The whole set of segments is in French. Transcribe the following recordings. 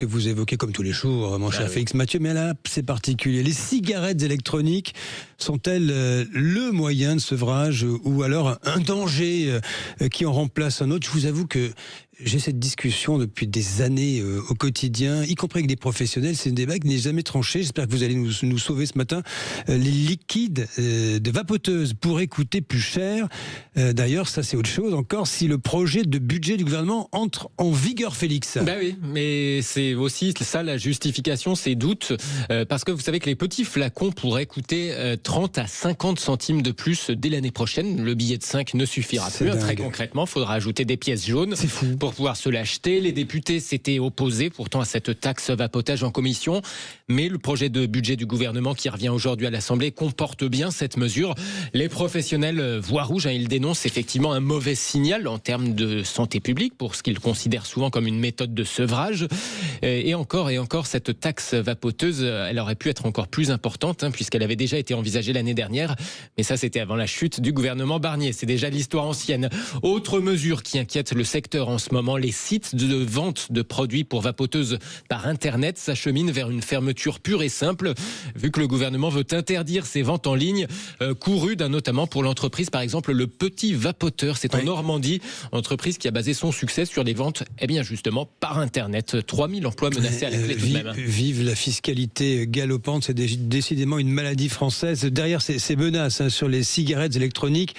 Que vous évoquez comme tous les jours, mon cher Félix Mathieu, mais là, c'est particulier. Les cigarettes électroniques sont-elles le moyen de sevrage ou alors un danger qui en remplace un autre? Je vous avoue que j'ai cette discussion depuis des années au quotidien, y compris avec des professionnels. C'est un débat qui n'est jamais tranché. J'espère que vous allez nous sauver ce matin. Les liquides de vapoteuses pourraient coûter plus cher. D'ailleurs, ça c'est autre chose encore si le projet de budget du gouvernement entre en vigueur, Félix. Ben oui, mais c'est aussi ça la justification, ces doutes, parce que vous savez que les petits flacons pourraient coûter 30 à 50 centimes de plus dès l'année prochaine. Le billet de 5 ne suffira plus. Très concrètement, il faudra ajouter des pièces jaunes pour pouvoir se l'acheter. Les députés s'étaient opposés pourtant à cette taxe vapotage en commission, mais le projet de budget du gouvernement qui revient aujourd'hui à l'Assemblée comporte bien cette mesure. Les professionnels voient rouge, ils dénoncent effectivement un mauvais signal en termes de santé publique pour ce qu'ils considèrent souvent comme une méthode de sevrage. Et encore, cette taxe vapoteuse, elle aurait pu être encore plus importante, puisqu'elle avait déjà été envisagée l'année dernière. Mais ça, c'était avant la chute du gouvernement Barnier. C'est déjà l'histoire ancienne. Autre mesure qui inquiète le secteur en ce moment, les sites de vente de produits pour vapoteuses par Internet s'acheminent vers une fermeture pure et simple, vu que le gouvernement veut interdire ces ventes en ligne, courues notamment pour l'entreprise, par exemple, Le Petit Vapoteur. C'est en Normandie, entreprise qui a basé son succès sur les ventes, justement, par Internet. 3000 emplois menacés à la clé tout de même. Vive la fiscalité galopante, c'est décidément une maladie française. Derrière ces menaces sur les cigarettes électroniques,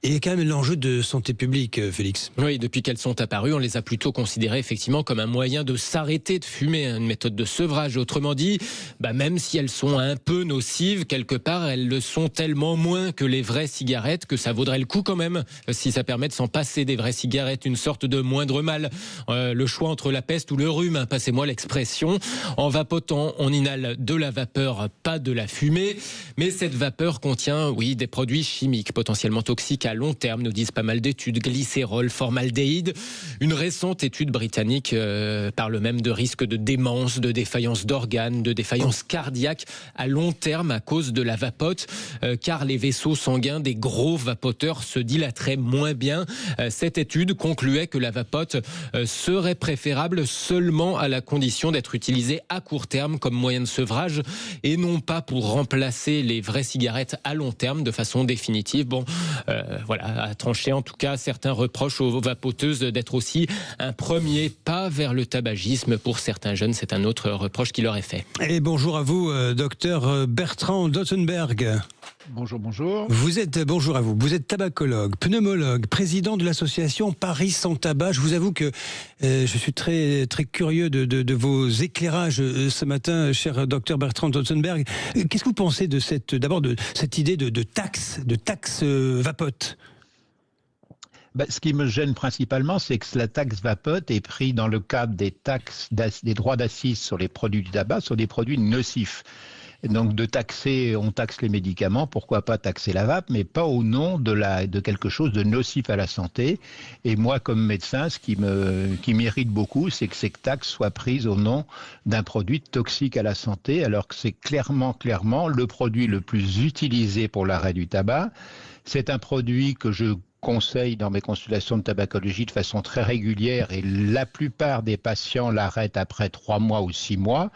il y a quand même l'enjeu de santé publique, Félix. Oui, depuis qu'elles sont apparues, on les a plutôt considérées effectivement comme un moyen de s'arrêter de fumer, une méthode de sevrage. Autrement dit, même si elles sont un peu nocives, quelque part, elles le sont tellement moins que les vraies cigarettes que ça vaudrait le coup quand même, si ça permet de s'en passer des vraies cigarettes, une sorte de moindre mal. Le choix entre la peste ou le rhume, passez-moi l'expression. En vapotant, on inhale de la vapeur, pas de la fumée. Mais cette vapeur contient, des produits chimiques potentiellement toxiques à long terme, nous disent pas mal d'études, glycérol, formaldéhyde. Une récente étude britannique parle même de risque de démence, de défaillance d'organes, de défaillance cardiaque à long terme à cause de la vapote, car les vaisseaux sanguins des gros vapoteurs se dilateraient moins bien. Cette étude concluait que la vapote serait préférable seulement à la condition d'être utilisée à court terme comme moyen de sevrage et non pas pour remplacer les vraies cigarettes à long terme de façon définitive. À trancher en tout cas, certains reprochent aux vapoteuses d'être aussi un premier pas vers le tabagisme. Pour certains jeunes, c'est un autre reproche qui leur est fait. Et bonjour à vous, docteur Bertrand Dottenberg. Bonjour. Bonjour à vous. Vous êtes tabacologue, pneumologue, président de l'association Paris sans tabac. Je vous avoue que je suis très, très curieux de vos éclairages ce matin, cher docteur Bertrand Dottenberg. Qu'est-ce que vous pensez de cette idée de taxe vapote? Ce qui me gêne principalement, c'est que la taxe vapote est prise dans le cadre des droits d'accise sur les produits du tabac, sur des produits nocifs. Donc on taxe les médicaments, pourquoi pas taxer la vape, mais pas au nom de quelque chose de nocif à la santé. Et moi, comme médecin, ce qui m'irrite beaucoup, c'est que ces taxes soient prises au nom d'un produit toxique à la santé, alors que c'est clairement le produit le plus utilisé pour l'arrêt du tabac. C'est un produit que je conseille dans mes consultations de tabacologie de façon très régulière et la plupart des patients l'arrêtent après 3 mois ou 6 mois.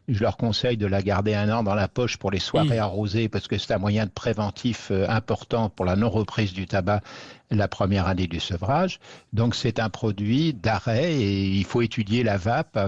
Je leur conseille de la garder 1 an dans la poche pour les soirées arrosées parce que c'est un moyen de préventif important pour la non-reprise du tabac la première année du sevrage. Donc c'est un produit d'arrêt et il faut étudier la vape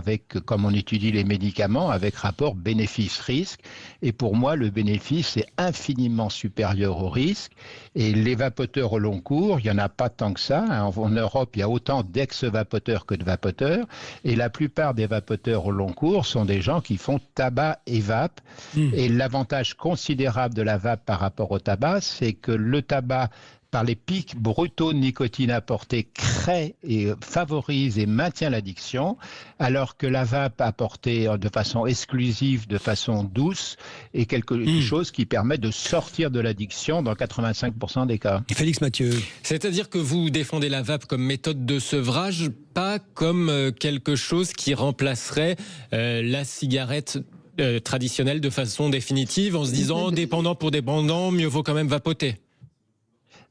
comme on étudie les médicaments, avec rapport bénéfice-risque. Et pour moi, le bénéfice est infiniment supérieur au risque. Et les vapoteurs au long cours, il n'y en a pas tant que ça. En Europe, il y a autant d'ex-vapoteurs que de vapoteurs. Et la plupart des vapoteurs au long cours sont des gens qui font tabac et vape. Et l'avantage considérable de la vape par rapport au tabac, c'est que le tabac, par les pics brutaux de nicotine apportés, crée et favorise et maintient l'addiction, alors que la vape apportée de façon exclusive, de façon douce, est quelque chose qui permet de sortir de l'addiction dans 85% des cas. Félix Mathieu. C'est-à-dire que vous défendez la vape comme méthode de sevrage, pas comme quelque chose qui remplacerait la cigarette traditionnelle de façon définitive, en se disant dépendant pour dépendant, mieux vaut quand même vapoter.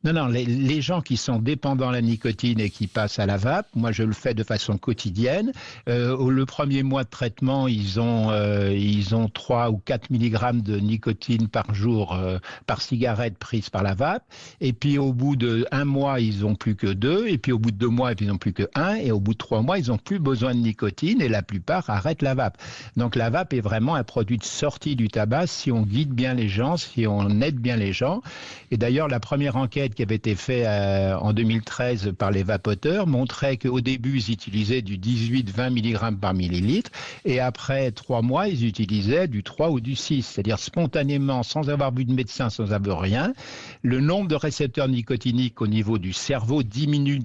Non, les gens qui sont dépendants à la nicotine et qui passent à la vape, moi je le fais de façon quotidienne. Le premier mois de traitement, ils ont 3 ou 4 milligrammes de nicotine par jour par cigarette prise par la vape. Et puis au bout de 1 mois, ils n'ont plus que 2. Et puis au bout de 2 mois, ils n'ont plus que 1. Et au bout de 3 mois, ils n'ont plus besoin de nicotine et la plupart arrêtent la vape. Donc la vape est vraiment un produit de sortie du tabac si on guide bien les gens, si on aide bien les gens. Et d'ailleurs, la première enquête qui avait été fait en 2013 par les vapoteurs montrait qu'au début, ils utilisaient du 18-20 mg par millilitre et après 3 mois, ils utilisaient du 3 ou du 6, c'est-à-dire spontanément, sans avoir vu de médecin, sans avoir rien. Le nombre de récepteurs nicotiniques au niveau du cerveau diminue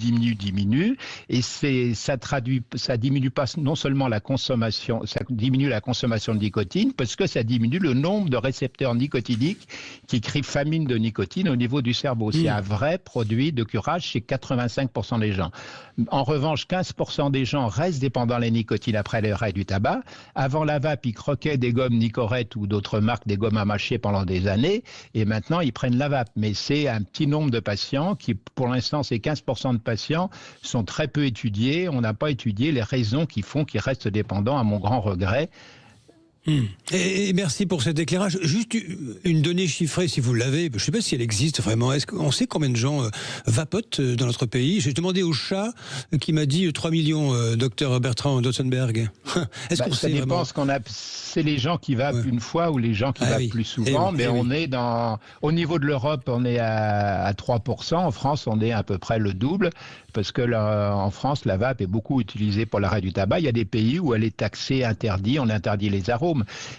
et ça diminue pas non seulement la consommation, ça diminue la consommation de nicotine parce que ça diminue le nombre de récepteurs nicotiniques qui crient famine de nicotine au niveau du cerveau. C'est un vrai produit de curage chez 85% des gens. En revanche, 15% des gens restent dépendants de la nicotine après l'arrêt du tabac. Avant la vape, ils croquaient des gommes Nicorette ou d'autres marques, des gommes à mâcher pendant des années, et maintenant ils prennent la vape. Mais c'est un petit nombre de patients qui, pour l'instant, ces 15% de patients sont très peu étudiés. On n'a pas étudié les raisons qui font qu'ils restent dépendants, à mon grand regret. Et merci pour cet éclairage. Juste une donnée chiffrée, si vous l'avez, je ne sais pas si elle existe vraiment. Est-ce qu'on sait combien de gens vapotent dans notre pays? J'ai demandé au chat qui m'a dit 3 millions, docteur Bertrand Dotzenberg. Est-ce qu'on sait dépend vraiment? C'est les gens qui vapent une fois ou les gens qui vapent plus souvent, mais on est au niveau de l'Europe, on est à 3%. En France, on est à peu près le double, parce que en France, la vape est beaucoup utilisée pour l'arrêt du tabac. Il y a des pays où elle est taxée, interdite, on interdit les arômes.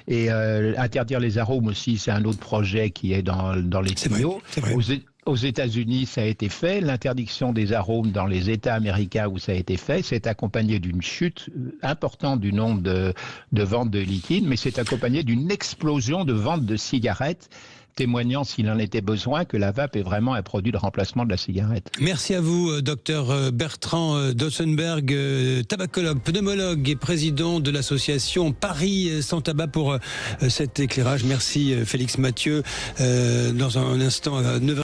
Et interdire les arômes aussi, c'est un autre projet qui est dans les tuyaux. Aux États-Unis, ça a été fait. L'interdiction des arômes dans les États américains où ça a été fait, c'est accompagné d'une chute importante du nombre de ventes de liquide, mais c'est accompagné d'une explosion de ventes de cigarettes, témoignant, s'il en était besoin, que la vape est vraiment un produit de remplacement de la cigarette. Merci à vous, docteur Bertrand Dotzenberg, tabacologue, pneumologue et président de l'association Paris Sans Tabac pour cet éclairage. Merci Félix Mathieu. Dans un instant, à 9h.